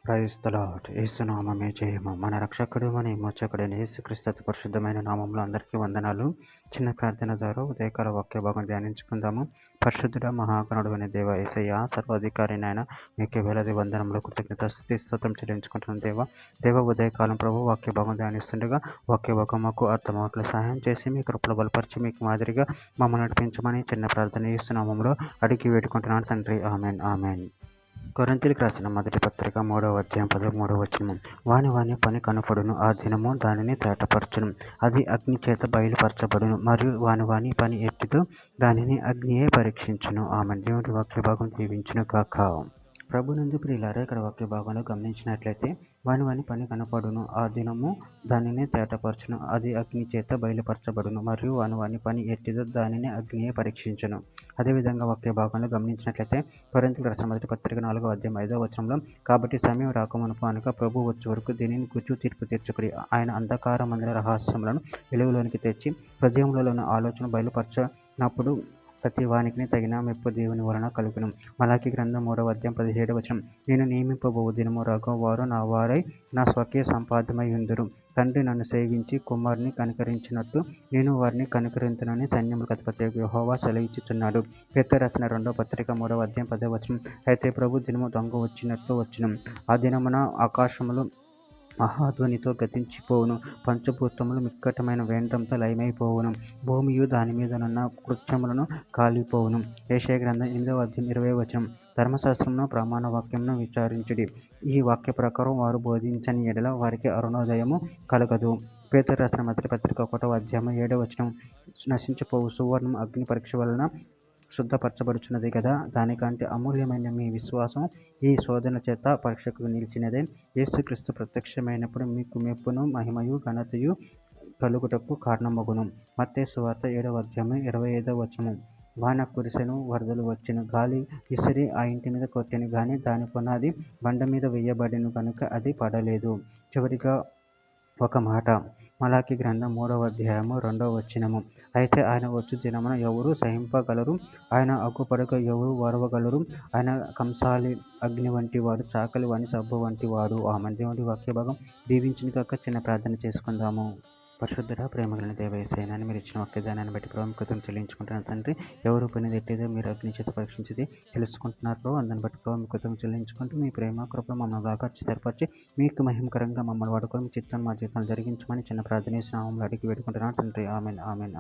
Praise the lord. యేసునామమే జయము. మన రక్షకుడు మన విమోచకుడైన యేసుక్రీస్తు అతి పరిశుద్ధమైన నామంలో అందరికీ వందనాలు. చిన్న ప్రార్థన ద్వారా ఉదయకాల వాక్య భాగం ధ్యానించుకుందాము. పరిశుద్ధుడ మహాగణుడైన దేవ యేసయ్య, సర్వాధికారి నాయన, మీకే వేలాది వందనములు కృతజ్ఞత స్తుతి స్తోత్రం చెల్లించుకుంటున్నాను దేవ ఉదయకాలం ప్రభు వాక్య భాగం ధ్యానిస్తుండగా వాక్య భాగం మాకు అర్థమవట్లు సహాయం చేసి మీ కృపలో బలపరిచి మీకు మాదిరిగా మమ్మల్ని నడిపించమని చిన్న ప్రార్థన యేసునామములో అడిగి వేడుకుంటున్నాను తండ్రి. Amen amen. కొరింథీయులకు రాసిన మొదటి పత్రిక 3వ అధ్యాయం 13వ వచనం. వాని పని కనపడును, ఆ దినము దానిని తేటపరచును, అది అగ్ని చేత బయలుపరచబడును, మరియు వాని పని ఎట్టిదో దానిని అగ్నియే పరీక్షించును. ఆమె దేవుడి వాక్య భాగం దీవించును కాక. ప్రభునందు ప్రియులారా, ఇక్కడ వాక్య భాగంలో గమనించినట్లయితే వాని పని కనపడును, ఆ దినము దానిని తేటపరచును, అది అగ్ని చేత బయలుపరచబడును, మరియు వాని పని ఎట్టిదో దానిని అగ్నియే పరీక్షించును. అదేవిధంగా వాక్య భాగంలో గమనించినట్లయితే కొరింథీయులకు రాసిన మొదటి పత్రిక 4వ అధ్యాయం 5వ వచనంలో, కాబట్టి సమయం రాకమునుపు అనగా ప్రభు వచ్చే వరకు దీనిని కూర్చు తీర్పు తీర్చుకుడి, ఆయన అంధకార మందిర రహస్యములను వెలుగులోనికి తెచ్చి హృదయములలోని ఆలోచన బయలుపరచినప్పుడు ప్రతి వానికి తగిన మెప్పు దేవుని వలన కలుగును. మలాకి గ్రంథం 3వ అధ్యాయం 17వ వచనం. నేను నియమింపబోవు దినము రాగా వారు నా వారై నా స్వకీయ సంపాదమై ఉందురు. తండ్రి నన్ను సేవించి కుమారుని కనికరించినట్టు నేను వారిని కనికరించునని సైన్యములకు అధిపతి యెహోవా సెలవిచ్చుచున్నాడు. పేతురు రాసిన 2వ పత్రిక 3వ అధ్యాయం 10వ వచనం. అయితే ప్రభు దినము దొంగ వచ్చినట్లు వచ్చును. ఆ దినమున ఆకాశములు మహాధ్వనితో గతించిపోవును, పంచభూతములు మిక్కటమైన వేండ్రంతో లయమైపోవును, భూమియు దాని మీదనున్న కృత్యములను కాలిపోవును. యెషయా గ్రంథం 8వ అధ్యాయం 20వ వచనం. ధర్మశాస్త్రమును ప్రమాణ వాక్యమును విచారించుడి, ఈ వాక్య ప్రకారం వారు బోధించని ఎడల వారికి అరుణోదయము కలగదు. పేతురు రాసిన మొదటి పత్రిక 1వ అధ్యాయం 7వ వచనం. నశించిపోవు సువర్ణం అగ్ని పరీక్ష వలన శుద్ధపరచబడుచున్నది కదా, దానికంటే అమూల్యమైన మీ విశ్వాసం ఈ శోధన చేత పరీక్షకు నిలిచినదే. యేసుక్రీస్తు ప్రత్యక్షమైనప్పుడు మీకు మెప్పును మహిమయు ఘనతయు కలుగుటకు కారణమగును. మత్తయి సువార్త 7వ అధ్యాయం 25వ వచనం. వాన కురిసెను, వరదలు వచ్చెను, గాలి విసిరి ఆ ఇంటి మీద కొట్టెను గాని దాని పునాది బండ మీద వేయబడెను కనుక అది పడలేదు. చివరిగా ఒక మాట, మలాకి గ్రంథం 3వ అధ్యాయము 2వ వచనము. అయితే ఆయన వచ్చు దినమున ఎవరు సహింపగలరు, ఆయన అగ్గుపడక ఎవరు ఓర్వగలరు, ఆయన కంసాలి అగ్ని వంటి వాడు, చాకలి వాని సబ్బు వంటి వాడు. ఆమె దేవుడి వాక్య భాగం దీవించిన కాక చిన్న ప్రార్థన చేసుకుందాము. పరిశుద్ధుడ ప్రేమగల దేవ యేసయ్య, మీరు ఇచ్చిన వాక్యదానాన్ని బట్టి ప్రాముఖ్యతను చెల్లించుకుంటున్నాను తండ్రి. ఎవరు పని ఎట్టేదో మీరు అగ్ని చేత పరీక్షించి తెలుసుకుంటున్నారు, అందుని బట్టి ప్రాముఖ్యతను చెల్లించుకుంటూ మీ ప్రేమ కృప మమ్మల్ని బాగా స్థిరపరిచి మీకు మహిమకరంగా మమ్మల్ని వాడుకొని మీ చిత్తాన్ని మా జీవితంలో జరిగించమని చిన్న ప్రార్థన నామములో అడిగి వేడుకుంటున్నాను తండ్రి. Amen amen.